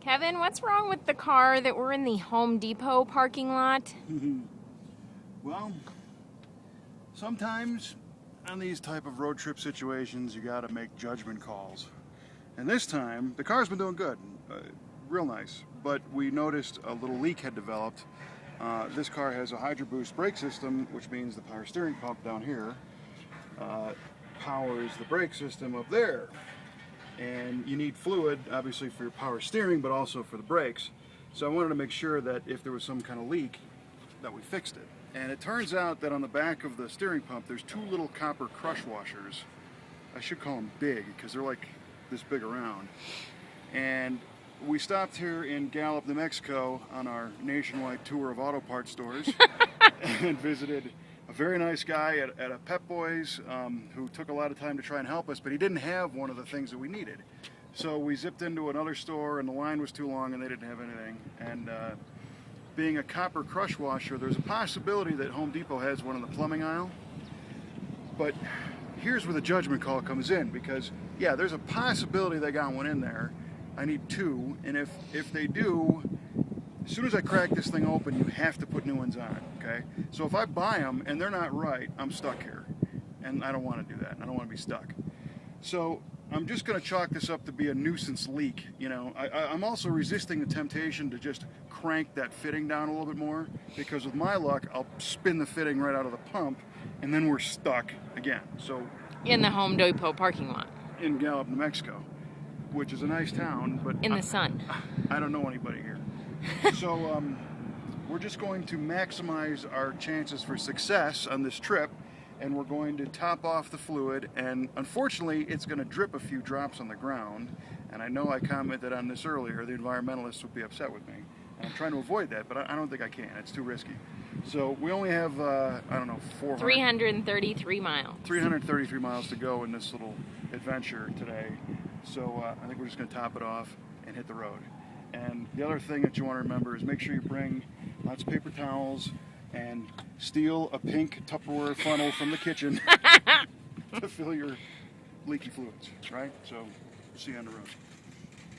Kevin, what's wrong with the car that we're in the Home Depot parking lot? Well, sometimes on these type of road trip situations you gotta make judgment calls. And this time, the car's been doing good, real nice, but we noticed a little leak had developed. This car has a Hydro Boost brake system, which means the power steering pump down here powers the brake system up there. And you need fluid, obviously, for your power steering, but also for the brakes. So I wanted to make sure that if there was some kind of leak, that we fixed it. And it turns out that on the back of the steering pump, there's two little copper crush washers. I should call them big, because they're like this big around. And we stopped here in Gallup, New Mexico on our nationwide tour of auto parts stores and visited a very nice guy at a Pep Boys who took a lot of time to try and help us, but he didn't have one of the things that we needed. So we zipped into another store and the line was too long and they didn't have anything. And being a copper crush washer, there's a possibility that Home Depot has one in the plumbing aisle. But here's where the judgment call comes in, because yeah, there's a possibility they got one in there. I need two, and if they do, as soon as I crack this thing open, you have to put new ones on, okay? So if I buy them and they're not right, I'm stuck here. And I don't want to do that. I don't want to be stuck. So I'm just going to chalk this up to be a nuisance leak. You know, I'm also resisting the temptation to just crank that fitting down a little bit more, because with my luck, I'll spin the fitting right out of the pump, and then we're stuck again. So In the Home Depot parking lot. In Gallup, New Mexico, which is a nice town, but In the sun. I don't know anybody here. So we're just going to maximize our chances for success on this trip, and we're going to top off the fluid, and unfortunately it's going to drip a few drops on the ground, and I know I commented on this earlier, the environmentalists would be upset with me, and I'm trying to avoid that, but I don't think I can. It's too risky. So we only have, I don't know, 333 miles. 333 miles to go in this little adventure today, so I think we're just going to top it off and hit the road. And the other thing that you want to remember is make sure you bring lots of paper towels and steal a pink Tupperware funnel from the kitchen to fill your leaky fluids, right? So, see you on the road.